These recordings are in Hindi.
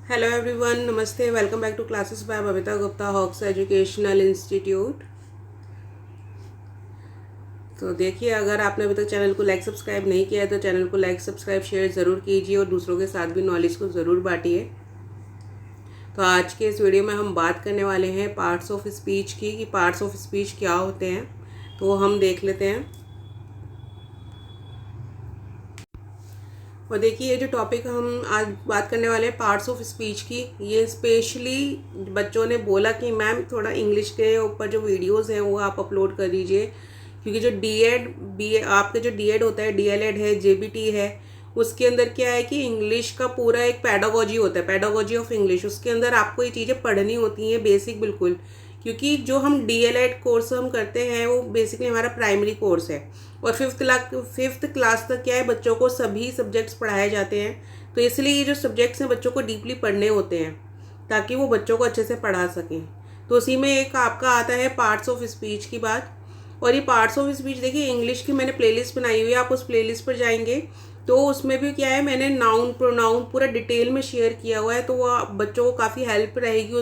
हेलो एवरीवन, नमस्ते। Welcome back to classes by Babita Gupta, Hawks educational institute. तो देखिए, अगर आपने अभी तक चैनल को लाइक सब्सक्राइब नहीं किया है तो चैनल को लाइक सब्सक्राइब शेयर ज़रूर कीजिए और दूसरों के साथ भी नॉलेज को ज़रूर बांटिए। तो आज के इस वीडियो में हम बात करने वाले हैं पार्ट्स ऑफ स्पीच की, कि पार्ट्स ऑफ स्पीच क्या होते हैं। तो हम देख लेते हैं। और देखिए, ये जो टॉपिक हम आज बात करने वाले हैं पार्ट्स ऑफ स्पीच की, ये स्पेशली बच्चों ने बोला कि मैम थोड़ा इंग्लिश के ऊपर जो वीडियोस हैं वो आप अपलोड कर दीजिए, क्योंकि जो आपके जो डीएड होता है, डीएलएड है, जेबीटी है, उसके अंदर क्या है कि इंग्लिश का पूरा एक पैडागोजी होता है, पैडागोजी ऑफ इंग्लिश। उसके अंदर आपको ये चीज़ें पढ़नी होती हैं बेसिक बिल्कुल, क्योंकि जो हम डीएलएड कोर्स हम करते हैं वो बेसिकली हमारा प्राइमरी कोर्स है। और फिफ्थ क्लास तक क्या है, बच्चों को सभी सब्जेक्ट्स पढ़ाए जाते हैं। तो इसलिए ये जो सब्जेक्ट्स हैं बच्चों को डीपली पढ़ने होते हैं ताकि वो बच्चों को अच्छे से पढ़ा सकें। तो उसी में एक आपका आता है पार्ट्स ऑफ स्पीच की बात। और ये पार्ट्स ऑफ स्पीच देखिए, इंग्लिश की मैंने प्लेलिस्ट बनाई हुई है, आप उस प्लेलिस्ट पर जाएंगे तो उसमें भी क्या है, मैंने नाउन प्रोनाउन पूरा डिटेल में शेयर किया हुआ है। तो वो बच्चों को काफ़ी हेल्प रहेगी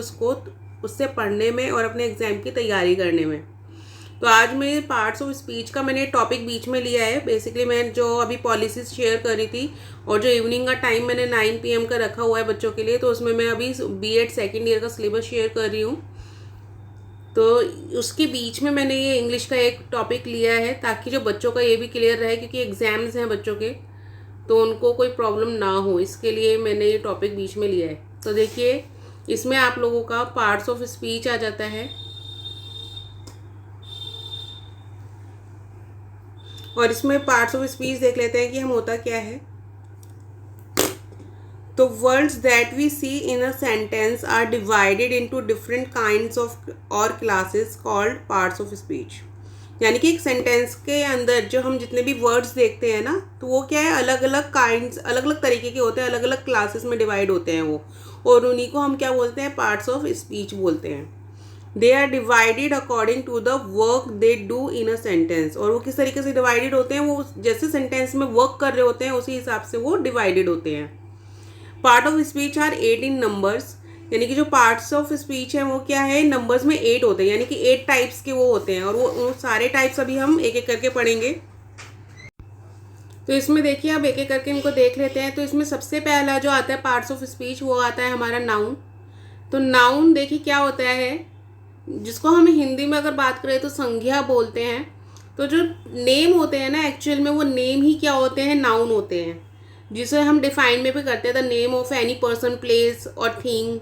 उससे पढ़ने में और अपने एग्ज़ाम की तैयारी करने में। तो आज मैं पार्ट्स ऑफ स्पीच का मैंने टॉपिक बीच में लिया है। बेसिकली मैं जो अभी पॉलिसीज शेयर कर रही थी और जो इवनिंग का टाइम मैंने 9 PM का रखा हुआ है बच्चों के लिए, तो उसमें मैं अभी बीएड सेकेंड ईयर का सिलेबस शेयर कर रही हूँ। तो उसके बीच में मैंने ये इंग्लिश का एक टॉपिक लिया है ताकि जो बच्चों का ये भी क्लियर रहे, क्योंकि एग्ज़ाम्स हैं बच्चों के, तो उनको कोई प्रॉब्लम ना हो, इसके लिए मैंने ये टॉपिक बीच में लिया है। तो देखिए, इसमें आप लोगों का पार्ट्स ऑफ स्पीच आ जाता है। और इसमें पार्ट्स ऑफ स्पीच देख लेते हैं कि हम होता क्या है। तो words that we see in a sentence are divided into different kinds of or classes called parts of speech. यानी कि एक सेंटेंस के अंदर जो हम जितने भी वर्ड्स देखते हैं ना, तो वो क्या है, अलग अलग काइंड्स, अलग अलग तरीके के होते हैं, अलग अलग क्लासेस में डिवाइड होते हैं वो, और उन्हीं को हम क्या बोलते हैं, पार्ट्स ऑफ स्पीच बोलते हैं। They are divided according to the work they do in a sentence. और वो किस तरीके से डिवाइडेड होते हैं, वो जैसे सेंटेंस में वर्क कर रहे होते हैं उसी हिसाब से वो डिवाइडेड होते हैं। Part of speech are 8 in numbers. यानी कि जो पार्ट्स ऑफ स्पीच है वो क्या है, नंबर्स में 8 होते हैं, यानी कि 8 टाइप्स के वो होते हैं। और वो सारे टाइप्स अभी हम एक एक करके पढ़ेंगे। तो इसमें देखिए, अब एक एक करके इनको देख लेते हैं। तो इसमें सबसे पहला जो आता है पार्ट्स ऑफ स्पीच, वो आता है हमारा नाउन। तो नाउन देखिए क्या होता है, जिसको हम हिंदी में अगर बात करें तो संज्ञा बोलते हैं। तो जो नेम होते हैं ना, एक्चुअल में वो नेम ही क्या होते हैं, नाउन होते हैं, जिसे हम डिफाइन में भी करते हैं, the name of any person, place और थिंग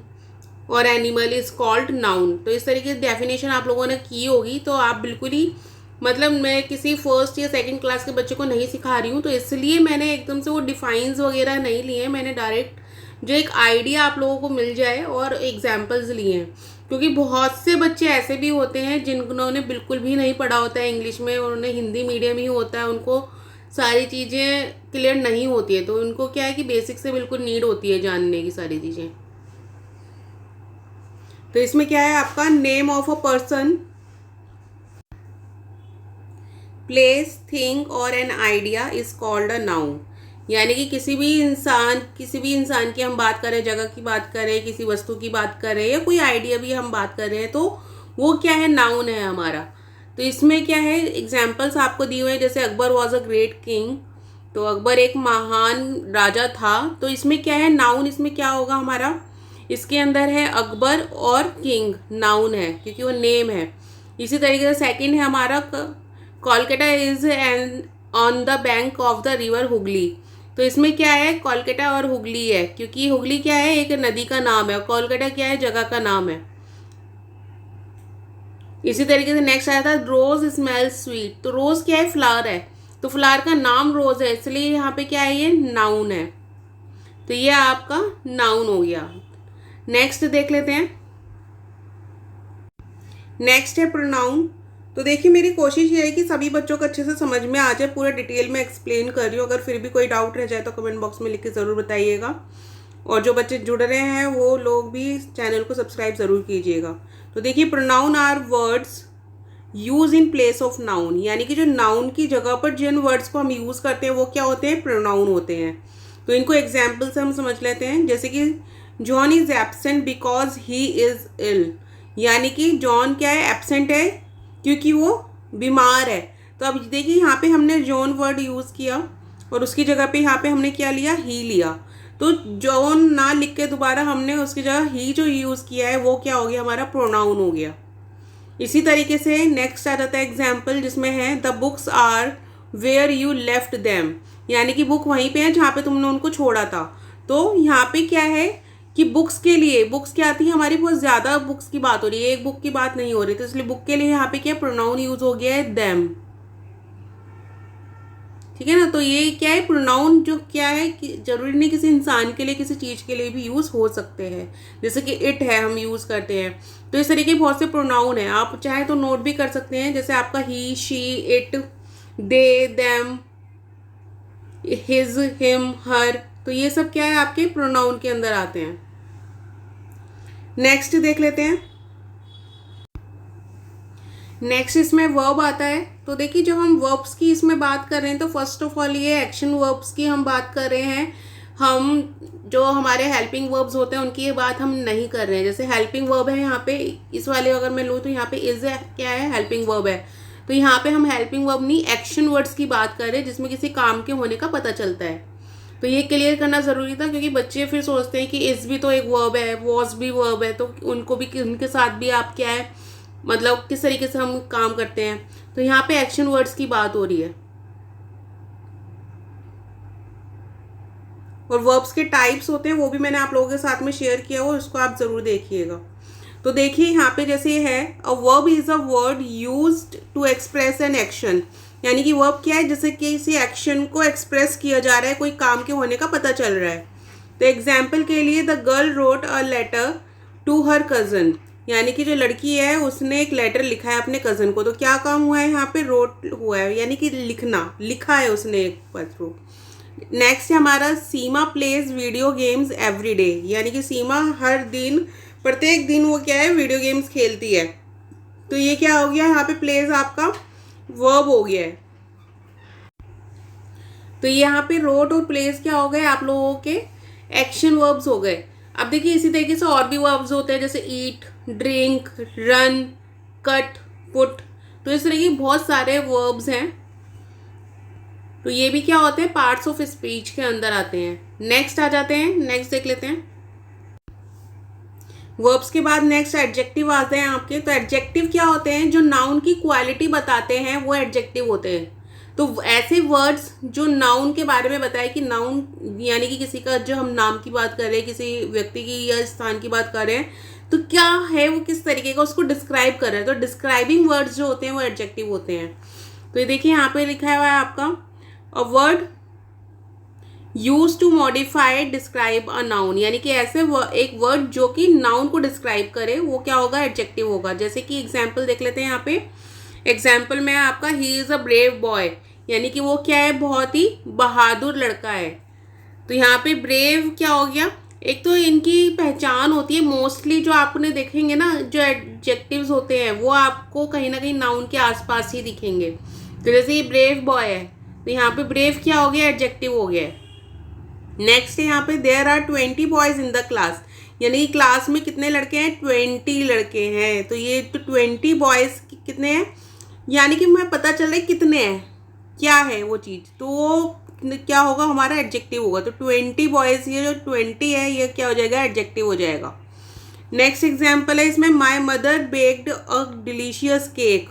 और एनिमल इज कॉल्ड नाउन। तो इस तरीके से डेफिनेशन आप लोगों ने की होगी। तो आप बिल्कुल ही, मतलब मैं किसी फर्स्ट या सेकंड क्लास के बच्चे को नहीं सिखा रही हूँ, तो इसलिए मैंने एकदम से वो डिफाइंस वगैरह नहीं लिए, मैंने डायरेक्ट जो एक आइडिया आप लोगों को मिल जाए और एग्जाम्पल्स लिए हैं। क्योंकि बहुत से बच्चे ऐसे भी होते हैं जिन्होंने बिल्कुल भी नहीं पढ़ा होता है इंग्लिश में, और उन्हें हिंदी मीडियम ही होता है, उनको सारी चीज़ें क्लियर नहीं होती है। तो उनको क्या है कि बेसिक से बिल्कुल नीड होती है जानने की सारी चीज़ें। तो इसमें क्या है, आपका name of a person, place, thing or an idea is called a noun. यानी कि किसी भी इंसान की हम बात करें, जगह की बात करें, किसी वस्तु की बात करें, या कोई आइडिया भी हम बात कर रहे हैं, तो वो क्या है, नाउन है हमारा। तो इसमें क्या है, एग्जाम्पल्स आपको दिए हुए हैं। जैसे Akbar was a great king, तो अकबर एक महान राजा था। तो इसमें क्या है, नाउन इसमें क्या होगा हमारा, इसके अंदर है अकबर और किंग, नाउन है क्योंकि वो नेम है। इसी तरीके से सेकंड है हमारा Kolkata is an on the bank of the river Hooghly. तो इसमें क्या है, कोलकाता और हुगली है, क्योंकि हुगली क्या है, एक नदी का नाम है, और कोलकाता क्या है, जगह का नाम है। इसी तरीके से नेक्स्ट आया था रोज स्मेल स्वीट। तो रोज क्या है, फ्लावर है, तो फ्लावर का नाम रोज है, इसलिए यहाँ पे क्या है, ये नाउन है। तो ये आपका नाउन हो गया। नेक्स्ट देख लेते हैं। नेक्स्ट है प्रोनाउन। तो देखिए, मेरी कोशिश ये है कि सभी बच्चों को अच्छे से समझ में आ जाए, पूरा डिटेल में एक्सप्लेन कर रही हूँ। अगर फिर भी कोई डाउट रह जाए तो कमेंट बॉक्स में लिख के ज़रूर बताइएगा। और जो बच्चे जुड़ रहे हैं वो लोग भी चैनल को सब्सक्राइब ज़रूर कीजिएगा। तो देखिए, pronoun are words use in place of noun. यानी कि जो नाउन की जगह पर जिन वर्ड्स को हम यूज़ करते हैं वो क्या होते हैं, प्रोनाउन होते हैं। तो इनको एग्जाम्पल से हम समझ लेते हैं, जैसे कि John is absent because he is ill, यानी कि जॉन क्या है, एब्सेंट है क्योंकि वो बीमार है। तो अब देखिए यहाँ पे हमने जॉन वर्ड यूज़ किया और उसकी जगह पे यहाँ पे हमने क्या लिया, ही लिया। तो जॉन ना लिख के दोबारा हमने उसकी जगह ही जो यूज़ किया है वो क्या हो गया, हमारा प्रोनाउन हो गया। इसी तरीके से नेक्स्ट आ जाता है एग्जाम्पल, जिसमें है the books are where you left them, यानी कि बुक वहीं पे है जहाँ पे तुमने उनको छोड़ा था। तो यहाँ पे क्या है कि बुक्स के लिए, बुक्स क्या आती है हमारी, बहुत ज़्यादा बुक्स की बात हो रही है, एक बुक की बात नहीं हो रही, तो इसलिए बुक के लिए यहाँ पे क्या प्रोनाउन यूज़ हो गया है देम। ठीक है ना। तो ये क्या है, प्रोनाउन जो क्या है कि जरूरी नहीं किसी इंसान के लिए, किसी चीज़ के लिए भी यूज़ हो सकते हैं। जैसे कि इट है, हम यूज़ करते हैं। तो इस तरीके बहुत से प्रोनाउन हैं, आप चाहे तो नोट भी कर सकते हैं। जैसे आपका he, she, it, they, them, his, him, her, तो ये सब क्या है, आपके प्रोनाउन के अंदर आते हैं। नेक्स्ट देख लेते हैं। नेक्स्ट इसमें वर्ब आता है। तो देखिए जब हम वर्ब्स की इसमें बात कर रहे हैं तो फर्स्ट ऑफ ऑल ये एक्शन वर्ब्स की हम बात कर रहे हैं। हम जो हमारे हेल्पिंग वर्ब्स होते हैं उनकी ये बात हम नहीं कर रहे हैं। जैसे हेल्पिंग वर्ब है यहाँ पे, इस वाले अगर मैं लूँ तो यहाँ पे इज है, क्या है, हेल्पिंग वर्ब है। तो यहाँ पे हम हेल्पिंग वर्ब नहीं, एक्शन वर्ड्स की बात कर रहे हैं जिसमें किसी काम के होने का पता चलता है। तो ये क्लियर करना ज़रूरी था, क्योंकि बच्चे फिर सोचते हैं कि इज भी तो एक वर्ब है, वॉज भी वर्ब है, तो उनको भी, उनके साथ भी आप क्या है, मतलब किस तरीके से हम काम करते हैं। तो यहाँ पे एक्शन वर्ड्स की बात हो रही है। और वर्ब्स के टाइप्स होते हैं वो भी मैंने आप लोगों के साथ में शेयर किया हो, उसको आप ज़रूर देखिएगा। तो देखिए यहाँ पे जैसे है, a verb is a word used to express an action, यानी कि वर्ब क्या है, जैसे किसी एक्शन को एक्सप्रेस किया जा रहा है, कोई काम के होने का पता चल रहा है। तो एग्जाम्पल के लिए, the girl wrote a letter to her cousin, यानी कि जो लड़की है उसने एक लेटर लिखा है अपने कज़न को। तो क्या काम हुआ है यहाँ पे, रोट हुआ है, यानी कि लिखना, लिखा है उसने एक पत्र। नेक्स्ट है हमारा, Seema plays video games every day, यानी कि सीमा हर दिन, प्रत्येक दिन वो क्या है, वीडियो गेम्स खेलती है। तो ये क्या हो गया, यहाँ पे प्लेज आपका वर्ब हो गया है। तो यहाँ पे रोट और प्लेस क्या हो गए, आप लोगों के एक्शन वर्ब्स हो गए। अब देखिए इसी तरीके से और भी वर्ब्स होते हैं, जैसे ईट, ड्रिंक, रन, कट, पुट। तो इस तरह के बहुत सारे वर्ब्स हैं। तो ये भी क्या होते हैं, पार्ट्स ऑफ स्पीच के अंदर आते हैं। नेक्स्ट आ जाते हैं, नेक्स्ट देख लेते हैं। वर्ब्स के बाद नेक्स्ट एडजेक्टिव आते हैं आपके। तो एडजेक्टिव क्या होते हैं, जो नाउन की क्वालिटी बताते हैं वो एडजेक्टिव होते हैं। तो ऐसे वर्ड्स जो नाउन के बारे में बताए कि नाउन यानी कि किसी का, जो हम नाम की बात कर रहे हैं, किसी व्यक्ति की या स्थान की बात कर रहे हैं, तो क्या है वो, किस तरीके का उसको डिस्क्राइब कर रहे हैं। तो डिस्क्राइबिंग वर्ड्स जो होते हैं वो एडजेक्टिव होते हैं। तो ये देखिए यहाँ पे लिखा हुआ है आपका, a word use to modify describe a noun, यानी कि ऐसे एक वर्ड जो कि नाउन को डिस्क्राइब करे वो क्या होगा, एडजेक्टिव होगा। जैसे कि एग्जाम्पल देख लेते हैं यहाँ पे। एग्जाम्पल में आपका, he is a brave boy, यानी कि वो क्या है, बहुत ही बहादुर लड़का है। तो यहाँ पे ब्रेव क्या हो गया, एक तो इनकी पहचान होती है, मोस्टली जो आपने देखेंगे ना, जो एडजेक्टिव्स होते हैं वो आपको कहीं ना कहीं नाउन के आसपास ही दिखेंगे। तो जैसे ये ब्रेव बॉय है, तो यहाँ पे ब्रेव क्या हो गया, एडजेक्टिव हो गया। नेक्स्ट है यहाँ पे, there are 20 boys in the class, यानी कि क्लास में कितने लड़के हैं, 20 लड़के हैं। तो ये तो 20 बॉयज कितने हैं, यानी कि हमें पता चल रहा है कितने हैं, क्या है वो चीज़, तो वो क्या होगा, हमारा एडजेक्टिव होगा। तो 20 बॉयज़, ये जो 20 है ये क्या हो जाएगा, एडजेक्टिव हो जाएगा। नेक्स्ट एग्जाम्पल है इसमें, my mother baked a delicious cake.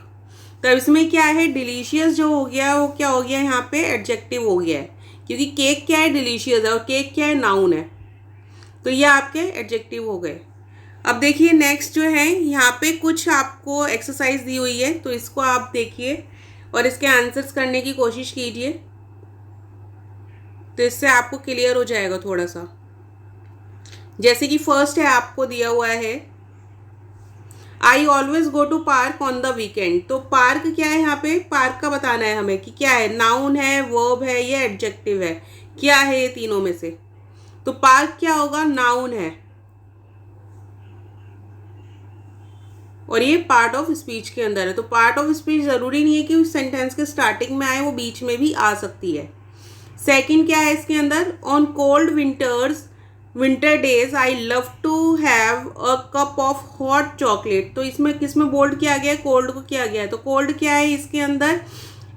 तो इसमें क्या है, डिलीशियस जो हो गया वो क्या हो गया, यहाँ पे एडजेक्टिव हो गया है, क्योंकि केक क्या है, डिलीशियस है, और केक क्या है, नाउन है। तो ये आपके एडजेक्टिव हो गए। अब देखिए नेक्स्ट जो है, यहाँ पे कुछ आपको एक्सरसाइज दी हुई है, तो इसको आप देखिए और इसके आंसर्स करने की कोशिश कीजिए, तो इससे आपको क्लियर हो जाएगा थोड़ा सा। जैसे कि फर्स्ट है, आपको दिया हुआ है, I always go to park on the weekend. तो पार्क क्या है, यहाँ पे पार्क का बताना है हमें कि क्या है, नाउन है, वर्ब है, या एडजेक्टिव है, क्या है ये तीनों में से। तो पार्क क्या होगा, नाउन है, और ये पार्ट ऑफ स्पीच के अंदर है। तो पार्ट ऑफ स्पीच ज़रूरी नहीं है कि उस सेंटेंस के स्टार्टिंग में आए, वो बीच में भी आ सकती है। सेकंड क्या है इसके अंदर, on cold winter days I love to have a cup of hot chocolate. तो इसमें किस में बोल्ड किया गया है, कोल्ड को किया गया है। तो कोल्ड क्या है इसके अंदर,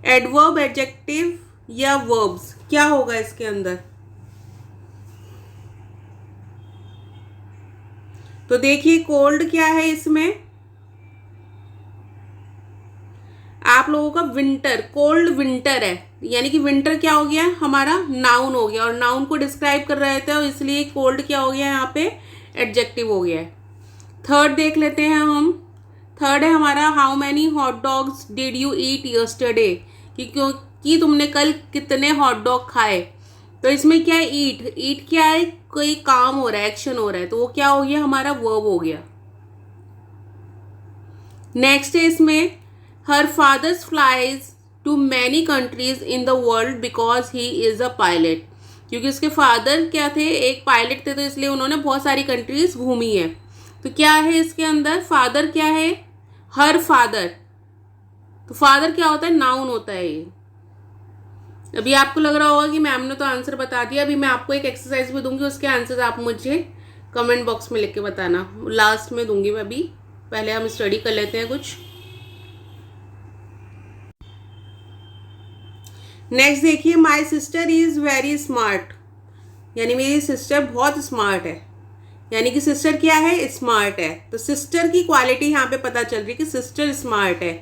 एडवर्ब, एडजेक्टिव या वर्ब्स, क्या होगा इसके अंदर। तो देखिए कोल्ड क्या है इसमें, आप लोगों का विंटर, कोल्ड विंटर है, यानी कि विंटर क्या हो गया हमारा, नाउन हो गया, और नाउन को डिस्क्राइब कर रहे थे और इसलिए कोल्ड क्या हो गया यहाँ पे, एडजेक्टिव हो गया है। थर्ड देख लेते हैं हम। थर्ड है हमारा, how many hot dogs did you eat yesterday, कि तुमने कल कितने हॉट डॉग खाए। तो इसमें क्या है, ईट, ईट क्या है, कोई काम हो रहा है, एक्शन हो रहा है, तो वो क्या हो गया हमारा, वर्ब हो गया। नेक्स्ट है इसमें, her fathers flies to many countries in the world because he is a pilot, क्योंकि उसके फादर क्या थे, एक पायलट थे, तो इसलिए उन्होंने बहुत सारी कंट्रीज घूमी है। तो क्या है इसके अंदर, फादर क्या है, हर फादर, तो फादर क्या होता है, नाउन होता है ये। अभी आपको लग रहा होगा कि मैम ने तो आंसर बता दिया, अभी मैं आपको एक एक्सरसाइज भी दूंगी, उसके आंसर आप मुझे कमेंट बॉक्स में लिख के बताना, लास्ट में दूंगी मैं, अभी पहले हम स्टडी कर लेते हैं कुछ। नेक्स्ट देखिए, my sister is very smart, यानी मेरी सिस्टर बहुत स्मार्ट है, यानी कि सिस्टर क्या है, स्मार्ट है। तो सिस्टर की क्वालिटी यहाँ पे पता चल रही है कि सिस्टर स्मार्ट है,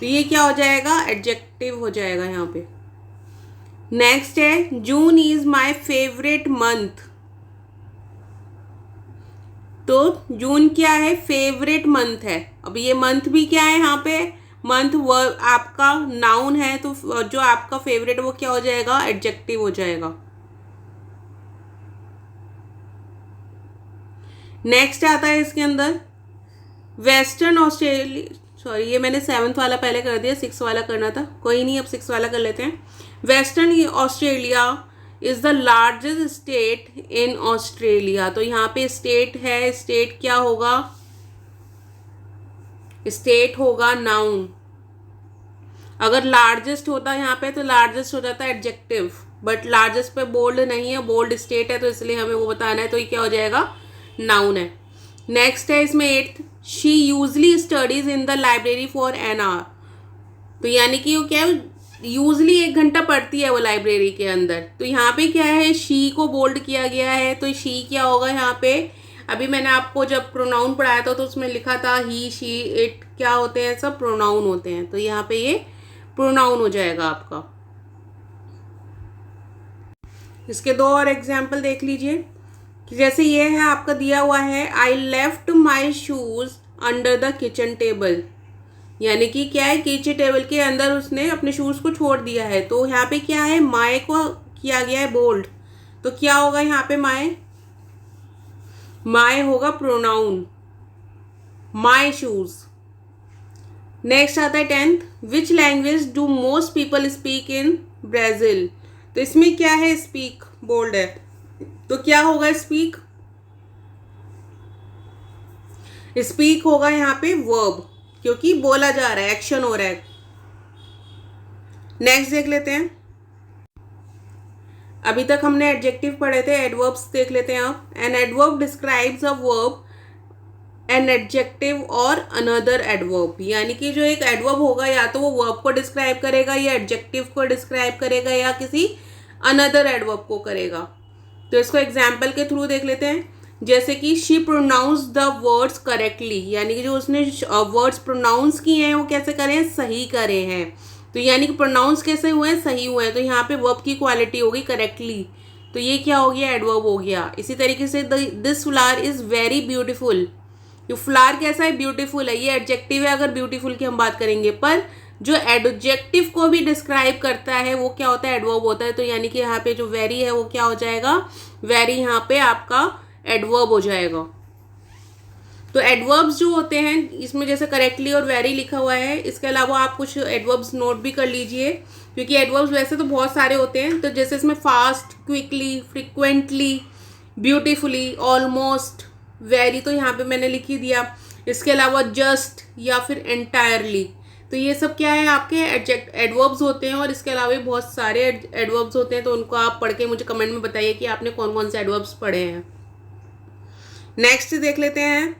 तो ये क्या हो जाएगा, एडजेक्टिव हो जाएगा यहाँ पे। नेक्स्ट है, June is my favourite month, तो जून क्या है, फेवरेट मंथ है। अब ये मंथ भी क्या है यहाँ पे, मंथ वर्ब आपका नाउन है, तो जो आपका फेवरेट वो क्या हो जाएगा, एडजेक्टिव हो जाएगा। नेक्स्ट आता है इसके अंदर, वेस्टर्न ऑस्ट्रेलिया, सॉरी ये मैंने 7th वाला पहले कर दिया, 6 वाला करना था, कोई नहीं, अब 6 वाला कर लेते हैं। Western Australia is the largest state in Australia, तो यहाँ पे स्टेट है, स्टेट क्या होगा, स्टेट होगा नाउन। अगर लार्जेस्ट होता यहाँ पे तो लार्जेस्ट हो जाता है एडजेक्टिव, बट लार्जेस्ट पे बोल्ड नहीं है, बोल्ड स्टेट है, तो इसलिए हमें वो बताना है, तो ये क्या हो जाएगा, नाउन है। नेक्स्ट है इसमें 8th, she usually studies in the library for an hour, तो यानी कि वो क्या है, यूजली 1 घंटा पढ़ती है वो लाइब्रेरी के अंदर। तो यहाँ पे क्या है, शी को बोल्ड किया गया है, तो शी क्या होगा यहाँ पे, अभी मैंने आपको जब प्रोनाउन पढ़ाया था तो उसमें लिखा था ही, शी, इट, क्या होते हैं, सब प्रोनाउन होते हैं, तो यहाँ पे ये प्रोनाउन हो जाएगा आपका। इसके 2 और एग्जाम्पल देख लीजिए, कि जैसे ये है आपका दिया हुआ है, I left my shoes under the kitchen table, यानी कि क्या है, किचन टेबल के अंदर उसने अपने शूज को छोड़ दिया है। तो यहाँ पे क्या है, माय को किया गया है बोल्ड, तो क्या होगा यहाँ पे, माय, माय होगा प्रोनाउन, माय शूज। नेक्स्ट आता है 10th, which language do most people speak in Brazil, तो इसमें क्या है, स्पीक बोल्ड है, तो क्या होगा, स्पीक, स्पीक होगा यहाँ पे वर्ब, क्योंकि बोला जा रहा है, एक्शन हो रहा है। नेक्स्ट देख लेते हैं, अभी तक हमने एडजेक्टिव पढ़े थे, एडवर्ब्स देख लेते हैं अब। An adverb describes a verb, an adjective और अनदर एडवर्ब, यानी कि जो एक एडवर्ब होगा या तो वो वर्ब को डिस्क्राइब करेगा, या एडजेक्टिव को डिस्क्राइब करेगा, या किसी अनदर एडवर्ब को करेगा। तो इसको एग्जाम्पल के थ्रू देख लेते हैं, जैसे कि she pronounce the words correctly, यानी कि जो उसने वर्ड्स प्रोनाउंस किए हैं वो कैसे करें, सही करे हैं, तो यानी कि प्रोनाउंस कैसे हुए हैं, सही हुए हैं, तो यहाँ पे वर्ब की क्वालिटी होगी करेक्टली, तो ये क्या हो गया, एडवर्ब हो गया। इसी तरीके से this flower is very beautiful, ये फ्लावर कैसा है, ब्यूटीफुल है, ये एडजेक्टिव है अगर ब्यूटीफुल की हम बात करेंगे, पर जो एडजेक्टिव को भी डिस्क्राइब करता है वो क्या होता है, एडवर्ब होता है, तो यानी कि यहाँ पे जो वेरी है वो क्या हो जाएगा, वेरी यहाँ पे आपका एडवर्ब हो जाएगा। तो एडवर्ब्स जो होते हैं इसमें जैसे करेक्टली और वेरी लिखा हुआ है, इसके अलावा आप कुछ एडवर्ब्स नोट भी कर लीजिए, क्योंकि एडवर्ब्स वैसे तो बहुत सारे होते हैं, तो जैसे इसमें fast, quickly, frequently, beautifully, almost, very, तो यहाँ पे मैंने लिख ही दिया। इसके अलावा जस्ट या फिर एंटायरली, तो ये सब क्या है, आपके एडवर्ब्स होते हैं, और इसके अलावा भी बहुत सारे एडवर्ब्स होते हैं, तो उनको आप पढ़ के मुझे कमेंट में बताइए कि आपने कौन कौन से एडवर्ब्स पढ़े हैं। नेक्स्ट देख लेते हैं,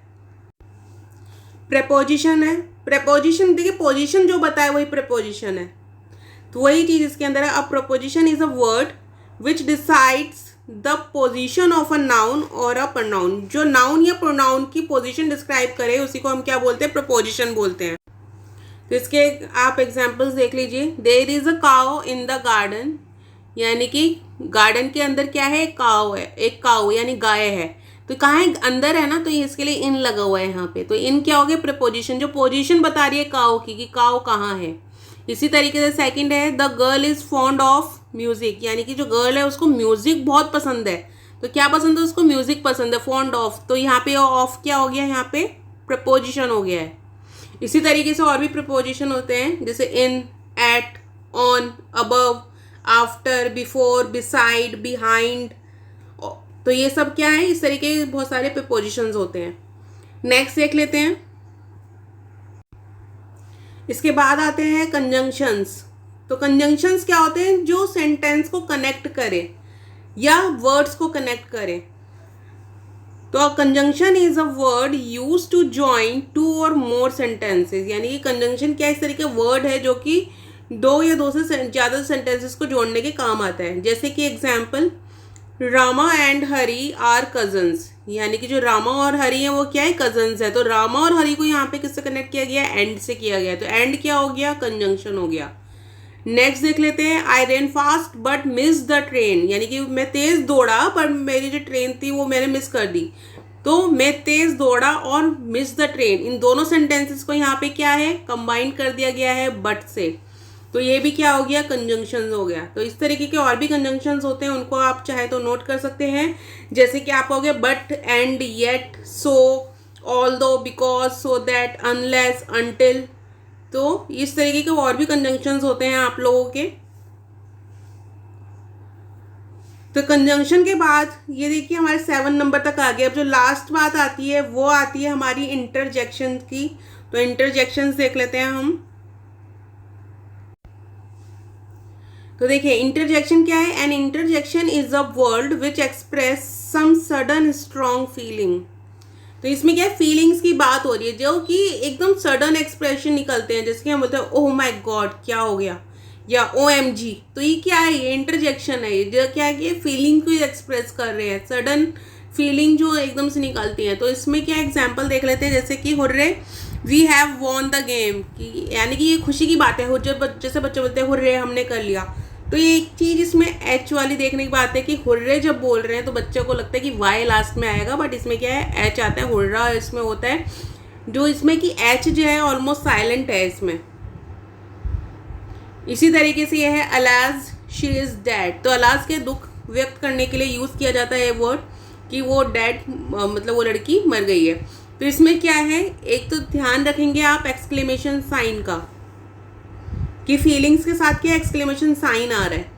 प्रेपोजिशन है। प्रेपोजिशन देखिए, पोजिशन जो बताए वही प्रेपोजिशन है, तो वही चीज़ इसके अंदर है। A preposition is a word which decides the position of a noun or a pronoun. जो नाउन या प्रोनाउन की पोजिशन डिस्क्राइब करे उसी को हम क्या बोलते हैं, प्रपोजिशन बोलते हैं। तो इसके आप एग्जाम्पल्स देख लीजिए। There is a cow in the garden, यानी कि गार्डन के अंदर क्या है, एक काउ है, एक काउ यानी गाय है। तो कहाँ है, अंदर है ना, तो इसके लिए इन लगा हुआ है यहाँ पे। तो इन क्या हो गया, प्रपोजिशन, जो पोजीशन बता रही है काउ की कि काउ कहाँ है। इसी तरीके से सेकंड है, the girl is fond of music, यानी कि जो गर्ल है उसको म्यूजिक बहुत पसंद है। तो क्या पसंद है उसको, म्यूजिक पसंद है, फॉन्ड ऑफ। तो यहाँ पे ऑफ क्या हो गया, यहाँ पे प्रपोजिशन हो गया है। इसी तरीके से और भी प्रपोजिशन होते हैं, जैसे in, at, on, above, after, before, beside, behind. तो ये सब क्या है, इस तरीके के बहुत सारे प्रपोजिशंस होते हैं। नेक्स्ट देख लेते हैं। इसके बाद आते हैं कंजंक्शंस। तो कंजंक्शंस क्या होते हैं, जो सेंटेंस को कनेक्ट करे या वर्ड्स को कनेक्ट करे। तो conjunction is a word use to join two or more sentences, यानी कि कंजंक्शन क्या इस तरीके वर्ड है जो कि दो या दो से ज़्यादा सेंटेंसेस को जोड़ने के काम आता है। जैसे कि example, Rama and Hari are cousins, यानी कि जो रामा और हरी हैं वो क्या है, कजन्स है। तो रामा और हरी को यहाँ पे किससे कनेक्ट किया गया है, एंड से किया गया है। तो एंड क्या हो गया, कंजंक्शन हो गया। नेक्स्ट देख लेते हैं, I ran fast but miss the train, यानी कि मैं तेज़ दौड़ा पर मेरी जो ट्रेन थी वो मैंने मिस कर दी। तो मैं तेज़ दौड़ा और मिस द ट्रेन, इन दोनों सेंटेंसेस को यहाँ पे क्या है, कंबाइन कर दिया गया है बट से। तो ये भी क्या हो गया, कंजंक्शंस हो गया। तो इस तरीके के और भी कंजंक्शंस होते हैं, उनको आप चाहे तो नोट कर सकते हैं। जैसे कि आप हो गया but, and, yet, so, although, because, so that, unless, until. तो इस तरीके के और भी कंजंक्शंस होते हैं आप लोगों के। तो कंजंक्शन के बाद ये देखिए हमारे 7 नंबर तक आ गए। अब जो लास्ट बात आती है वो आती है हमारी इंटरजेक्शन की। तो इंटरजेक्शंस देख लेते हैं हम। तो देखिए इंटरजेक्शन क्या है, an interjection is a word which express some sudden strong feeling. तो इसमें क्या है, फीलिंग्स की बात हो रही है जो कि एकदम सडन एक्सप्रेशन निकलते हैं, जैसे कि हम बोलते हैं ओह माय गॉड क्या हो गया, या OMG। तो ये क्या है, ये इंटरजेक्शन है। ये जो क्या है कि फीलिंग को एक्सप्रेस कर रहे हैं, सडन फीलिंग जो एकदम से निकलती है। तो इसमें क्या एग्जाम्पल देख लेते हैं, जैसे कि hurray we have won the game, कि यानी कि ये खुशी की बात है। जैसे बच्चे बोलते हैं हुर्रे हमने कर लिया। तो ये एक चीज़ इसमें एच वाली देखने की बात है कि हुर्रे जब बोल रहे हैं तो बच्चे को लगता है कि वाई लास्ट में आएगा, बट इसमें क्या है, एच आता है। हुर्रा इसमें होता है जो इसमें कि एच जो है ऑलमोस्ट साइलेंट है इसमें। इसी तरीके से यह है अलाज शी इज़ डेड। तो अलाज के दुख व्यक्त करने के लिए यूज़ किया जाता है ये वर्ड कि वो डेड मतलब वो लड़की मर गई है। तो इसमें क्या है, एक तो ध्यान रखेंगे आप एक्सक्लेमेशन साइन का कि फीलिंग्स के साथ क्या एक्सक्लेमेशन साइन आ रहा है।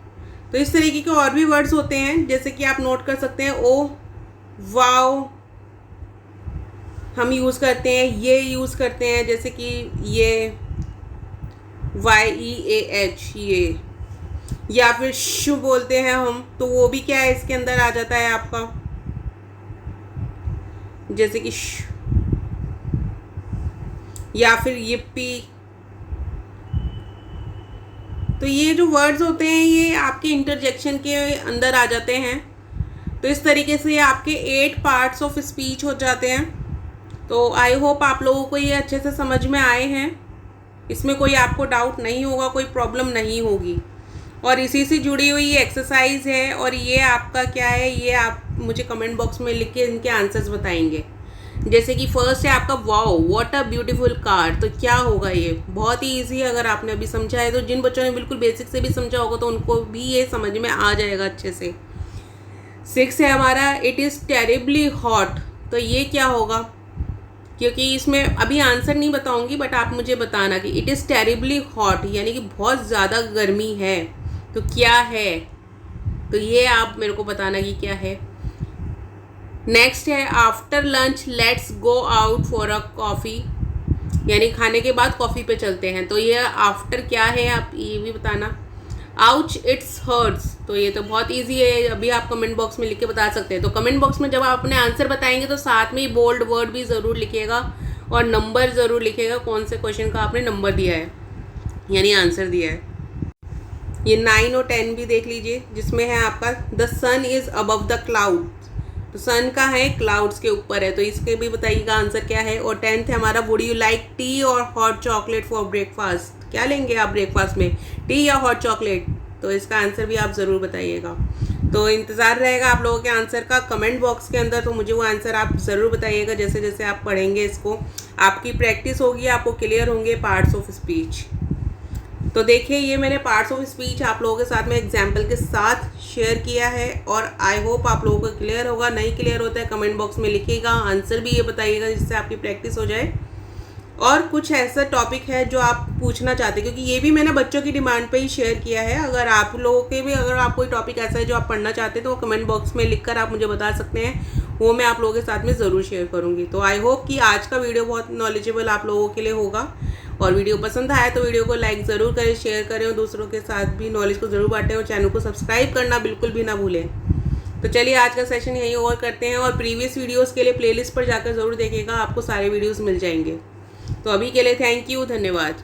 तो इस तरीके के और भी वर्ड्स होते हैं, जैसे कि आप नोट कर सकते हैं ओ, वाओ हम यूज़ करते हैं, ये यूज़ करते हैं, जैसे कि ये YEAH ये, या फिर शु बोलते हैं हम, तो वो भी क्या है इसके अंदर आ जाता है आपका, जैसे कि या फिर yippee। तो ये जो वर्ड्स होते हैं ये आपके इंटरजेक्शन के अंदर आ जाते हैं। तो इस तरीके से आपके 8 पार्ट्स ऑफ स्पीच हो जाते हैं। तो आई होप आप लोगों को ये अच्छे से समझ में आए हैं, इसमें कोई आपको डाउट नहीं होगा, कोई प्रॉब्लम नहीं होगी। और इसी से जुड़ी हुई ये एक्सरसाइज है, और ये आपका क्या है, ये आप मुझे कमेंट बॉक्स में लिख के इनके आंसर्स बताएंगे। जैसे कि फर्स्ट है आपका wow what a beautiful car. तो क्या होगा, ये बहुत ही ईजी है अगर आपने अभी समझा है। तो जिन बच्चों ने बिल्कुल बेसिक से भी समझा होगा तो उनको भी ये समझ में आ जाएगा अच्छे से। 6 है हमारा इट इज़ टेरिबली हॉट। तो ये क्या होगा, क्योंकि इसमें अभी आंसर नहीं बताऊंगी बट आप मुझे बताना कि इट इज़ टेरिबली हॉट यानी कि बहुत ज़्यादा गर्मी है, तो क्या है, तो ये आप मेरे को बताना कि क्या है। नेक्स्ट है after lunch let's go out for a coffee. यानी खाने के बाद कॉफ़ी पे चलते हैं, तो ये आफ्टर क्या है आप ये भी बताना। आउच इट्स हर्ट्स, तो ये तो बहुत इजी है, अभी आप कमेंट बॉक्स में लिख के बता सकते हैं। तो कमेंट बॉक्स में जब आप अपने आंसर बताएंगे तो साथ में ही बोल्ड वर्ड भी ज़रूर लिखिएगा और नंबर ज़रूर लिखिएगा, कौन से क्वेश्चन का आपने नंबर दिया है यानी आंसर दिया है। ये 9 और 10 भी देख लीजिए, जिसमें है आपका the sun is above the cloud, तो सन का है क्लाउड्स के ऊपर है, तो इसके भी बताइएगा आंसर क्या है। और 10th है हमारा वुड यू लाइक टी और हॉट चॉकलेट फॉर ब्रेकफास्ट, क्या लेंगे आप ब्रेकफास्ट में, टी या हॉट चॉकलेट, तो इसका आंसर भी आप ज़रूर बताइएगा। तो इंतज़ार रहेगा आप लोगों के आंसर का कमेंट बॉक्स के अंदर, तो मुझे वो आंसर आप ज़रूर बताइएगा। जैसे जैसे आप पढ़ेंगे इसको, आपकी प्रैक्टिस होगी, आपको क्लियर होंगे पार्ट्स ऑफ स्पीच। तो देखिए ये मैंने पार्ट्स ऑफ स्पीच आप लोगों के साथ में एग्जाम्पल के साथ शेयर किया है, और आई होप आप लोगों को क्लियर होगा। नहीं क्लियर होता है कमेंट बॉक्स में लिखिएगा, आंसर भी ये बताइएगा जिससे आपकी प्रैक्टिस हो जाए। और कुछ ऐसा टॉपिक है जो आप पूछना चाहते हैं, क्योंकि ये भी मैंने बच्चों की डिमांड पे ही शेयर किया है। अगर आप लोगों के भी अगर आप कोई टॉपिक ऐसा है जो आप पढ़ना चाहते हैं तो वो कमेंट बॉक्स में लिखकर आप मुझे बता सकते हैं, वो मैं आप लोगों के साथ में ज़रूर शेयर करूँगी। तो आई होप कि आज का वीडियो बहुत नॉलेजेबल आप लोगों के लिए होगा, और वीडियो पसंद आया तो वीडियो को लाइक ज़रूर करें, शेयर करें और दूसरों के साथ भी नॉलेज को ज़रूर बांटें, और चैनल को सब्सक्राइब करना बिल्कुल भी ना भूलें। तो चलिए आज का सेशन यहीं और करते हैं, और प्रीवियस वीडियोस के लिए प्लेलिस्ट पर जाकर ज़रूर देखिएगा, आपको सारे वीडियोस मिल जाएंगे। तो अभी के लिए थैंक यू, धन्यवाद।